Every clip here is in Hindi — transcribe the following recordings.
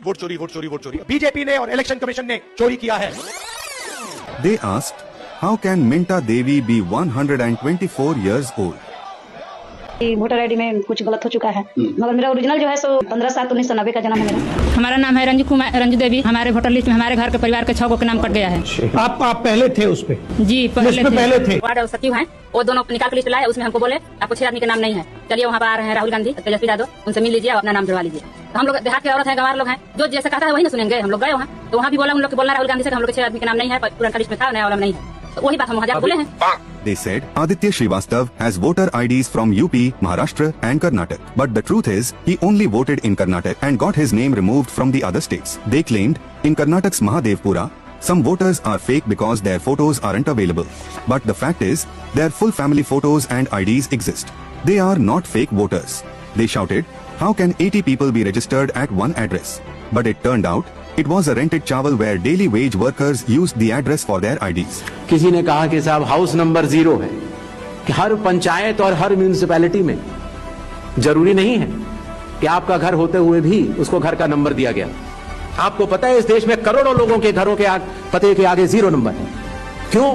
वोट चोरी वोट चोरी वोट चोरी। बीजेपी ने और इलेक्शन कमीशन ने चोरी किया है। They asked, how can Minta Devi be 124 years old? Voter ID में कुछ गलत हो चुका है, मगर मेरा ओरिजिनल जो है सो 15/7/1990 का जन्म है मेरा। हमारा नाम है रंजू देवी। हमारे वोटर लिस्ट में हमारे घर के परिवार के 6 के नाम कट गया है। आप पहले थे उस पे? जी पहले थे। वार्ड सचिव हैं, वो दोनों निकाल के लिस्ट लाए, उसमें हमको बोले आपको 6 आदमी के नाम नहीं है, चलिए वहाँ पर आ रहे हैं राहुल गांधी, तेजस्वी यादव, उनसे मिल लीजिए, अपना नाम जुड़वा लीजिए। तो हम लोग देहात के औरत है, गंवार लोग हैं, जो जैसे कहता है वही ना सुनेंगे। हम लोग गए वहाँ, तो वहाँ भी बोला उन लोग बोलना राहुल गांधी से हम लोग 6 आदमी के नाम नहीं है, पुराना लिस्ट में था, नया वाला नहीं है। तो वही बात हम वहाँ जाकर बोले हैं। They said Aditya Srivastav has voter IDs from UP, Maharashtra and Karnataka. But the truth is, he only voted in Karnataka and got his name removed from the other states. They claimed in Karnataka's Mahadevpura, some voters are fake because their photos aren't available. But the fact is, their full family photos and IDs exist. They are not fake voters. They shouted, how can 80 people be registered at one address? But it turned out, it was a rented chawal where daily wage workers used the address for their IDs. किसी ने कहा कि साहब हाउस नंबर 0 है, कि हर पंचायत और हर म्यूनिसिपैलिटी में जरूरी नहीं है कि आपका घर होते हुए भी उसको घर का नंबर दिया गया। आपको पता है इस देश में करोड़ों लोगों के घरों के पते के आगे 0 नंबर है। क्यों?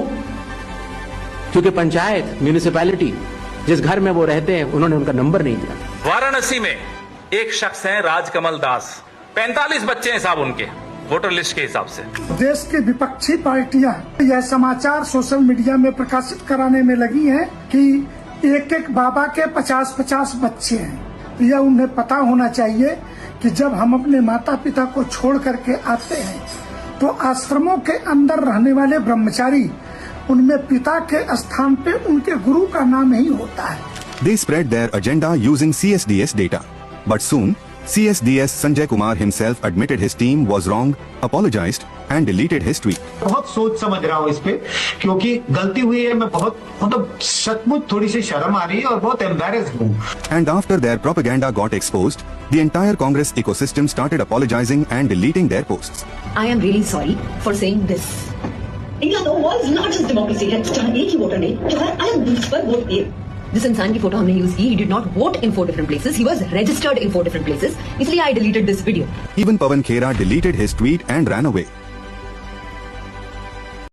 क्योंकि पंचायत म्यूनिसिपैलिटी जिस घर में वो रहते हैं उन्होंने उनका नंबर नहीं दिया। वाराणसी में एक शख्स है राजकमल दास, 45 बच्चे हैं साहब उनके वोटर लिस्ट के हिसाब से। देश की विपक्षी पार्टियां यह समाचार सोशल मीडिया में प्रकाशित कराने में लगी हैं कि एक एक बाबा के 50-50 बच्चे हैं। यह उन्हें पता होना चाहिए कि जब हम अपने माता पिता को छोड़ करके आते हैं तो आश्रमों के अंदर रहने वाले ब्रह्मचारी, उनमें पिता के स्थान पे उनके गुरु का नाम ही होता है। They spread their agenda using CSDS data. But soon, CSDS Sanjay Kumar himself admitted his team was wrong, apologized and deleted his tweet. बहुत सोच समझ रहा हूँ इस पे, क्योंकि गलती हुई है। मैं बहुत सचमुच थोड़ी सी शर्म आ रही है और बहुत एम्बैरेस्ड हूँ। And after their propaganda got exposed, the entire Congress ecosystem started apologizing and deleting their posts. I am really sorry for saying this. India was not just democracy है, जहाँ एक ही वोटर ने जो है अलग बूथ पर वोट दिए। जिस इंसान की फोटो हमने यूज की, he did not vote in 4 different places. He was registered in 4 different places. इसलिए I deleted this video. Even Pawan Khera deleted his tweet and ran away.